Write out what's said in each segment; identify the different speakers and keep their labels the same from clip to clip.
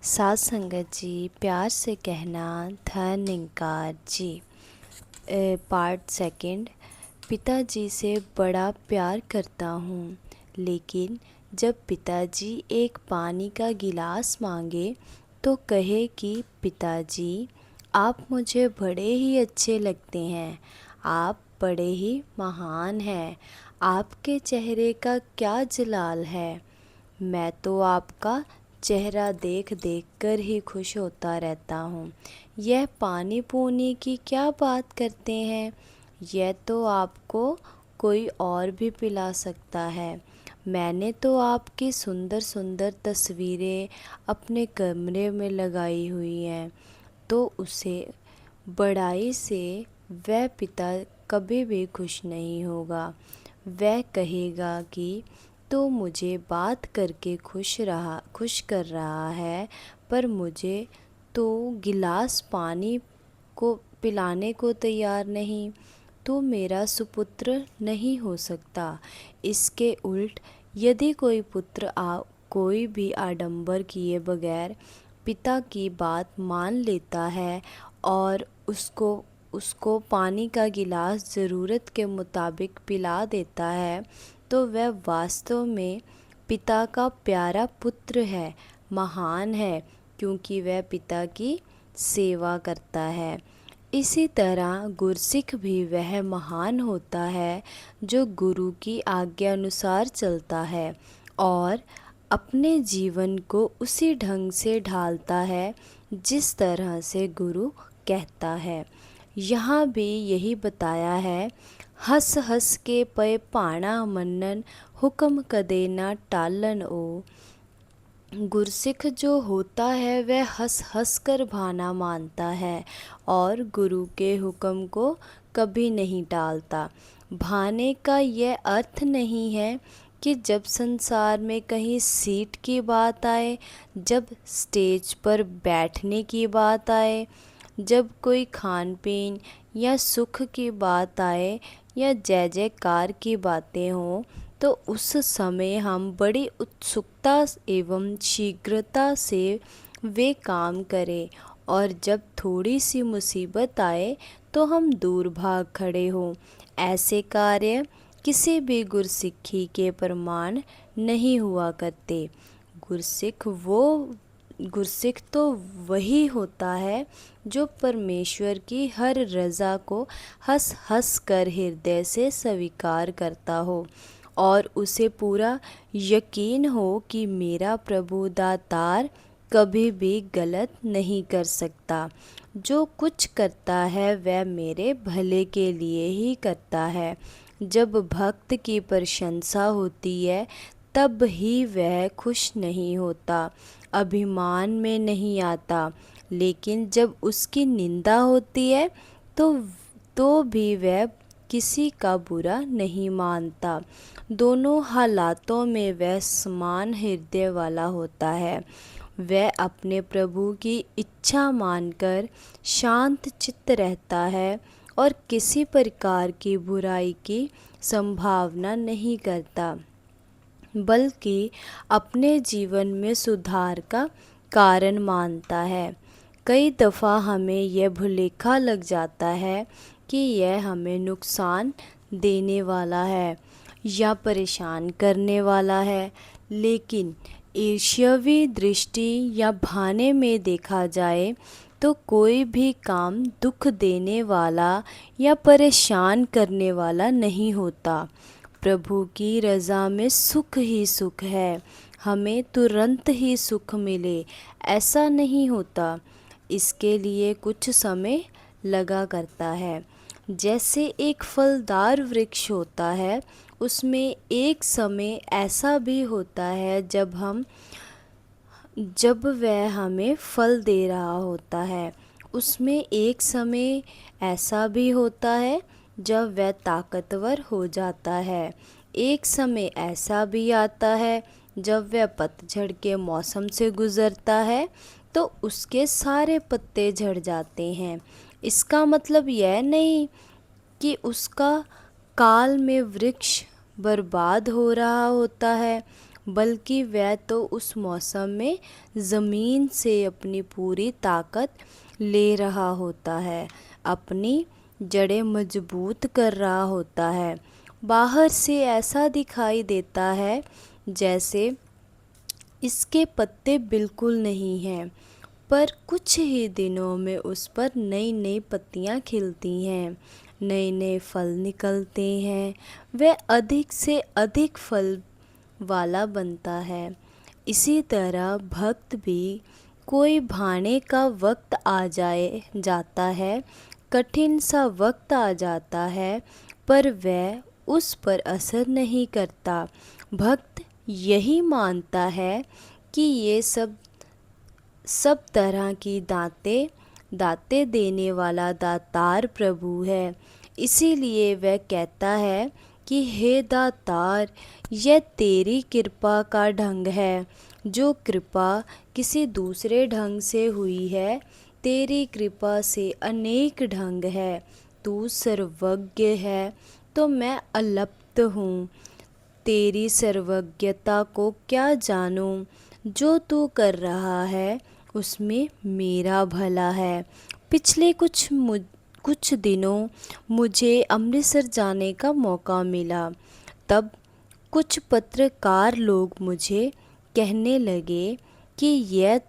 Speaker 1: साथ संगत जी, प्यार से कहना धन्यकार जी। Part second. पिताजी से बड़ा प्यार करता हूँ, लेकिन जब पिताजी एक पानी का गिलास मांगे तो कहे कि पिताजी, आप मुझे बड़े ही अच्छे लगते हैं, आप बड़े ही महान हैं, आपके चेहरे का क्या जलाल है। मैं तो आपका चेहरा देख देख कर ही खुश होता रहता हूँ। यह पानी पूनी की क्या बात करते हैं, यह तो आपको कोई और भी पिला सकता है। मैंने तो आपकी सुंदर सुंदर तस्वीरें अपने कमरे में लगाई हुई हैं। तो उसे बड़ाई से वह पिता कभी भी खुश नहीं होगा। वह कहेगा कि तो मुझे बात करके खुश कर रहा है, पर मुझे तो गिलास पानी को पिलाने को तैयार नहीं, तो मेरा सुपुत्र नहीं हो सकता। इसके उल्ट यदि कोई पुत्र कोई भी आडंबर किए बगैर पिता की बात मान लेता है और उसको पानी का गिलास ज़रूरत के मुताबिक पिला देता है, तो वह वास्तव में पिता का प्यारा पुत्र है, महान है, क्योंकि वह पिता की सेवा करता है। इसी तरह गुरसिख भी वह महान होता है जो गुरु की आज्ञा अनुसार चलता है और अपने जीवन को उसी ढंग से ढालता है जिस तरह से गुरु कहता है। यहाँ भी यही बताया है, हस हस के पे पाणा मन्नन, हुक्म कदे ना टालन ओ। गुरसिख जो होता है वह हंस हंस कर भाना मानता है और गुरु के हुक्म को कभी नहीं टालता। भाने का यह अर्थ नहीं है कि जब संसार में कहीं सीट की बात आए, जब स्टेज पर बैठने की बात आए, जब कोई खान पीन या सुख की बात आए या जय जयकार की बातें हों, तो उस समय हम बड़ी उत्सुकता एवं शीघ्रता से वे काम करें, और जब थोड़ी सी मुसीबत आए तो हम दूर भाग खड़े हों। ऐसे कार्य किसी भी गुरसिक्खी के प्रमाण नहीं हुआ करते। गुरसिख तो वही होता है जो परमेश्वर की हर रज़ा को हंस हंस कर हृदय से स्वीकार करता हो और उसे पूरा यकीन हो कि मेरा प्रभु दातार कभी भी गलत नहीं कर सकता। जो कुछ करता है वह मेरे भले के लिए ही करता है। जब भक्त की प्रशंसा होती है तब ही वह खुश नहीं होता, अभिमान में नहीं आता, लेकिन जब उसकी निंदा होती है तो भी वह किसी का बुरा नहीं मानता। दोनों हालातों में वह समान हृदय वाला होता है। वह अपने प्रभु की इच्छा मानकर शांत चित्त रहता है और किसी प्रकार की बुराई की संभावना नहीं करता, बल्कि अपने जीवन में सुधार का कारण मानता है। कई दफ़ा हमें यह भुलेखा लग जाता है कि यह हमें नुकसान देने वाला है या परेशान करने वाला है, लेकिन ईर्ष्यावी दृष्टि या भाने में देखा जाए तो कोई भी काम दुख देने वाला या परेशान करने वाला नहीं होता। प्रभु की रज़ा में सुख ही सुख है, हमें तुरंत ही सुख मिले ऐसा नहीं होता। इसके लिए कुछ समय लगा करता है। जैसे एक फलदार वृक्ष होता है, उसमें एक समय ऐसा भी होता है जब वह हमें फल दे रहा होता है। उसमें एक समय ऐसा भी होता है जब वह ताकतवर हो जाता है। एक समय ऐसा भी आता है जब वह पतझड़ के मौसम से गुज़रता है तो उसके सारे पत्ते झड़ जाते हैं। इसका मतलब यह नहीं कि उसका काल में वृक्ष बर्बाद हो रहा होता है, बल्कि वह तो उस मौसम में ज़मीन से अपनी पूरी ताकत ले रहा होता है, अपनी जड़ें मजबूत कर रहा होता है। बाहर से ऐसा दिखाई देता है जैसे इसके पत्ते बिल्कुल नहीं हैं, पर कुछ ही दिनों में उस पर नई नई पत्तियां खिलती हैं, नए नए फल निकलते हैं, वह अधिक से अधिक फल वाला बनता है। इसी तरह भक्त भी कोई भाने का वक्त आ जाता है, कठिन सा वक्त आ जाता है, पर वह उस पर असर नहीं करता। भक्त यही मानता है कि ये सब तरह की दाते देने वाला दातार प्रभु है। इसीलिए वह कहता है कि हे दातार, यह तेरी कृपा का ढंग है। जो कृपा किसी दूसरे ढंग से हुई है, तेरी कृपा से अनेक ढंग है। तू सर्वज्ञ है तो मैं अलप्त हूँ, तेरी सर्वज्ञता को क्या जानूं। जो तू कर रहा है उसमें मेरा भला है। पिछले कुछ दिनों मुझे अमृतसर जाने का मौका मिला। तब कुछ पत्रकार लोग मुझे कहने लगे कि यह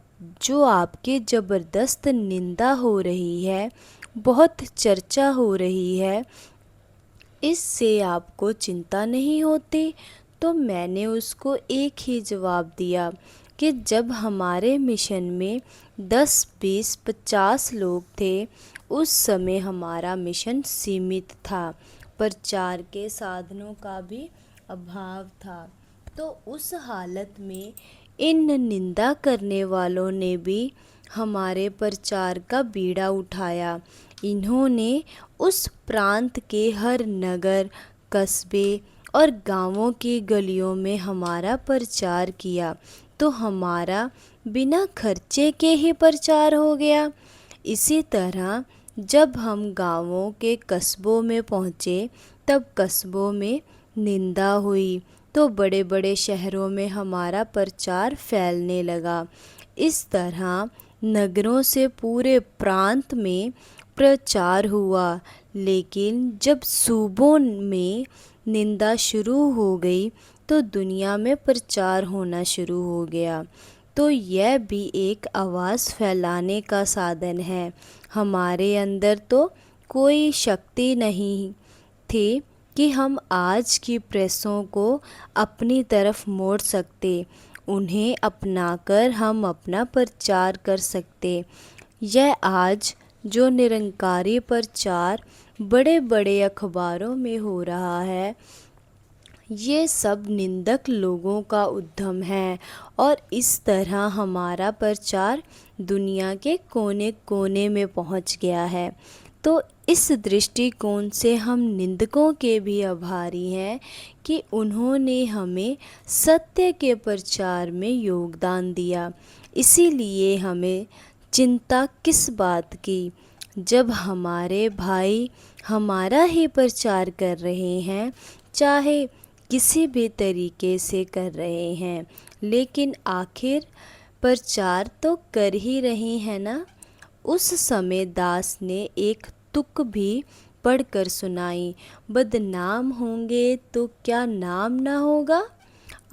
Speaker 1: जो आपकी ज़बरदस्त निंदा हो रही है, बहुत चर्चा हो रही है, इससे आपको चिंता नहीं होती। तो मैंने उसको एक ही जवाब दिया कि जब हमारे मिशन में 10, 20, 50 लोग थे, उस समय हमारा मिशन सीमित था, प्रचार के साधनों का भी अभाव था। तो उस हालत में इन निंदा करने वालों ने भी हमारे प्रचार का बीड़ा उठाया। इन्होंने उस प्रांत के हर नगर, कस्बे और गांवों की गलियों में हमारा प्रचार किया, तो हमारा बिना खर्चे के ही प्रचार हो गया। इसी तरह जब हम गांवों के कस्बों में पहुँचे, तब कस्बों में निंदा हुई, तो बड़े बड़े शहरों में हमारा प्रचार फैलने लगा। इस तरह नगरों से पूरे प्रांत में प्रचार हुआ। लेकिन जब सूबों में निंदा शुरू हो गई, तो दुनिया में प्रचार होना शुरू हो गया। तो यह भी एक आवाज़ फैलाने का साधन है। हमारे अंदर तो कोई शक्ति नहीं थी कि हम आज की प्रेसों को अपनी तरफ मोड़ सकते, उन्हें अपनाकर हम अपना प्रचार कर सकते। यह आज जो निरंकारी प्रचार बड़े बड़े अखबारों में हो रहा है, ये सब निंदक लोगों का उद्यम है, और इस तरह हमारा प्रचार दुनिया के कोने कोने में पहुंच गया है। तो इस दृष्टिकोण से हम निंदकों के भी आभारी हैं कि उन्होंने हमें सत्य के प्रचार में योगदान दिया। इसीलिए हमें चिंता किस बात की, जब हमारे भाई हमारा ही प्रचार कर रहे हैं, चाहे किसी भी तरीके से कर रहे हैं, लेकिन आखिर प्रचार तो कर ही रहे हैं ना। उस समय दास ने एक तुक भी पढ़कर सुनाई, बदनाम होंगे तो क्या नाम ना होगा।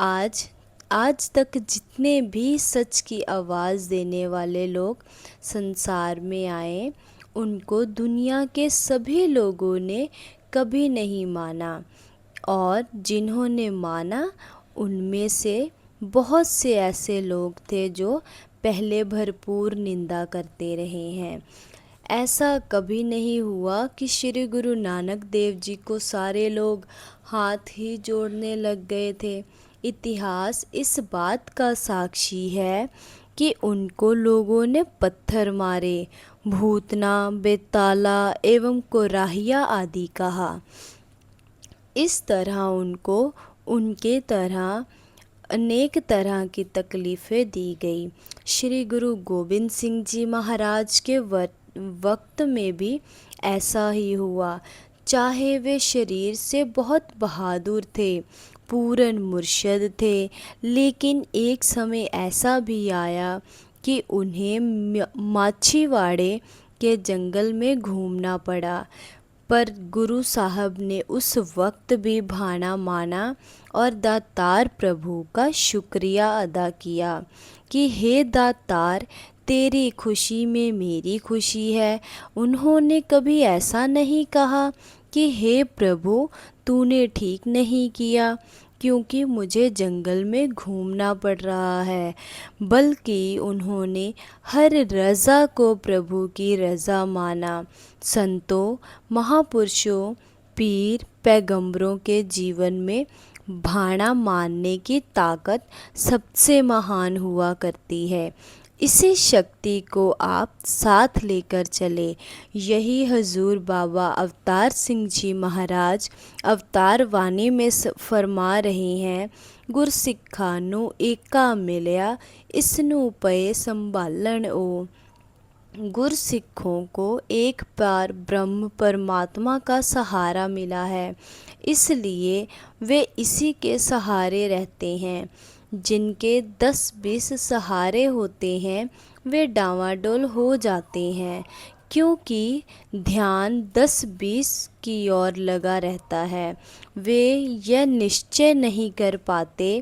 Speaker 1: आज तक जितने भी सच की आवाज़ देने वाले लोग संसार में आए, उनको दुनिया के सभी लोगों ने कभी नहीं माना, और जिन्होंने माना उनमें से बहुत से ऐसे लोग थे जो पहले भरपूर निंदा करते रहे हैं। ऐसा कभी नहीं हुआ कि श्री गुरु नानक देव जी को सारे लोग हाथ ही जोड़ने लग गए थे। इतिहास इस बात का साक्षी है कि उनको लोगों ने पत्थर मारे, भूतना, बेताला एवं कोराहिया आदि कहा। इस तरह उनको उनके तरह अनेक तरह की तकलीफ़ें दी गई। श्री गुरु गोबिंद सिंह जी महाराज के वक्त में भी ऐसा ही हुआ। चाहे वे शरीर से बहुत बहादुर थे, पूर्ण मुर्शद थे, लेकिन एक समय ऐसा भी आया कि उन्हें माछीवाड़े के जंगल में घूमना पड़ा। पर गुरु साहब ने उस वक्त भी भाना माना और दातार प्रभु का शुक्रिया अदा किया कि हे दातार, तेरी खुशी में मेरी खुशी है। उन्होंने कभी ऐसा नहीं कहा कि हे प्रभु, तूने ठीक नहीं किया क्योंकि मुझे जंगल में घूमना पड़ रहा है, बल्कि उन्होंने हर रज़ा को प्रभु की रज़ा माना। संतों, महापुरुषों, पीर, पैगंबरों के जीवन में भाना मानने की ताकत सबसे महान हुआ करती है। इसी शक्ति को आप साथ लेकर चले। यही हजूर बाबा अवतार सिंह जी महाराज अवतार वाणी में फरमा रहे हैं, गुरसिक्खा ਨੂੰ ਏਕਾ ਮਿਲਿਆ ਇਸ ਨੂੰ ਪਏ संभालन ओ। गुरसिखों को एक बार ब्रह्म परमात्मा का सहारा मिला है, इसलिए वे इसी के सहारे रहते हैं। जिनके 10-20 सहारे होते हैं वे डांवाडोल हो जाते हैं, क्योंकि ध्यान 10-20 की ओर लगा रहता है। वे यह निश्चय नहीं कर पाते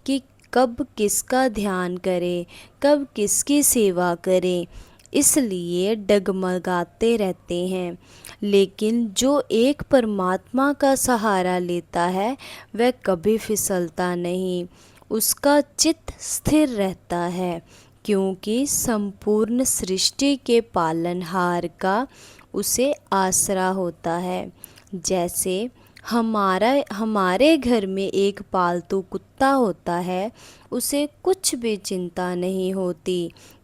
Speaker 1: कि कब किसका ध्यान करें, कब किसकी सेवा करें, इसलिए डगमगाते रहते हैं। लेकिन जो एक परमात्मा का सहारा लेता है वह कभी फिसलता नहीं, उसका चित्त स्थिर रहता है, क्योंकि संपूर्ण सृष्टि के पालनहार का उसे आसरा होता है। जैसे हमारे घर में एक पालतू कुत्ता होता है, उसे कुछ भी चिंता नहीं होती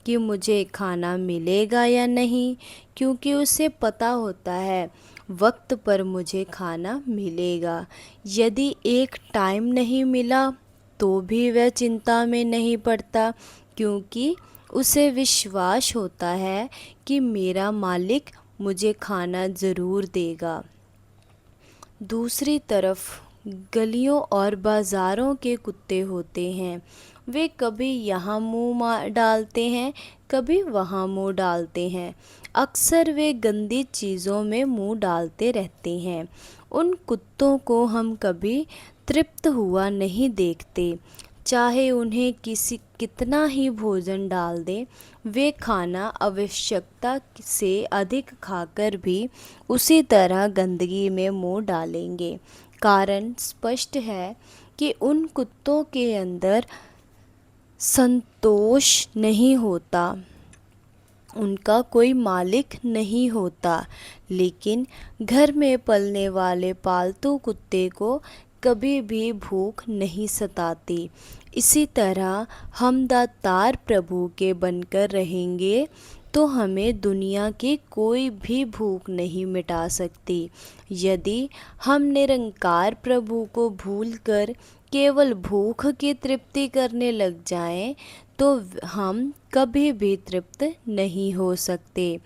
Speaker 1: कि मुझे खाना मिलेगा या नहीं, क्योंकि उसे पता होता है वक्त पर मुझे खाना मिलेगा। यदि एक टाइम नहीं मिला तो भी वह चिंता में नहीं पड़ता, क्योंकि उसे विश्वास होता है कि मेरा मालिक मुझे खाना ज़रूर देगा। दूसरी तरफ गलियों और बाज़ारों के कुत्ते होते हैं, वे कभी यहाँ मुंह डालते हैं, कभी वहाँ मुंह डालते हैं। अक्सर वे गंदी चीज़ों में मुंह डालते रहते हैं। उन कुत्तों को हम कभी तृप्त हुआ नहीं देखते, चाहे उन्हें कितना ही भोजन डाल दें, वे खाना आवश्यकता से अधिक खाकर भी उसी तरह गंदगी में मुंह डालेंगे। कारण स्पष्ट है कि उन कुत्तों के अंदर संतोष नहीं होता, उनका कोई मालिक नहीं होता। लेकिन घर में पलने वाले पालतू कुत्ते को कभी भी भूख नहीं सताती। इसी तरह हम दातार प्रभु के बनकर रहेंगे तो हमें दुनिया की कोई भी भूख नहीं मिटा सकती। यदि हम निरंकार प्रभु को भूलकर केवल भूख की तृप्ति करने लग जाएं, तो हम कभी भी तृप्त नहीं हो सकते।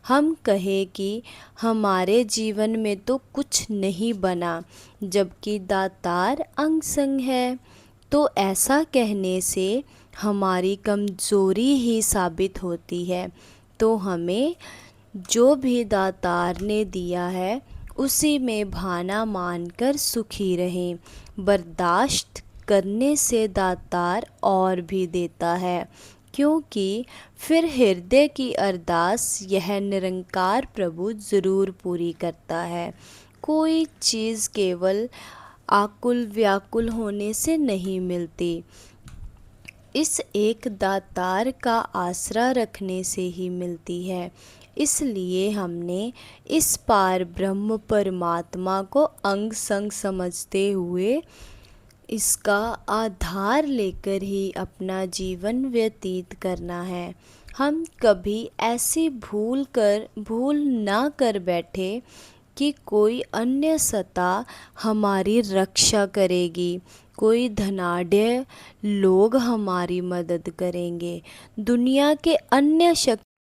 Speaker 1: हम कहें कि हमारे जीवन में तो कुछ नहीं बना, जबकि दातार अंग संग है, तो ऐसा कहने से हमारी कमज़ोरी ही साबित होती है। तो हमें जो भी दातार ने दिया है उसी में भाना मानकर सुखी रहें। बर्दाश्त करने से दातार और भी देता है, क्योंकि फिर हृदय की अरदास यह निरंकार प्रभु ज़रूर पूरी करता है। कोई चीज़ केवल आकुल व्याकुल होने से नहीं मिलती, इस एक दातार का आसरा रखने से ही मिलती है। इसलिए हमने इस पार ब्रह्म परमात्मा को अंग संग समझते हुए इसका आधार लेकर ही अपना जीवन व्यतीत करना है। हम कभी ऐसी भूल ना कर बैठे कि कोई अन्य सत्ता हमारी रक्षा करेगी, कोई धनाढ्य लोग हमारी मदद करेंगे। दुनिया के अन्य शक्ति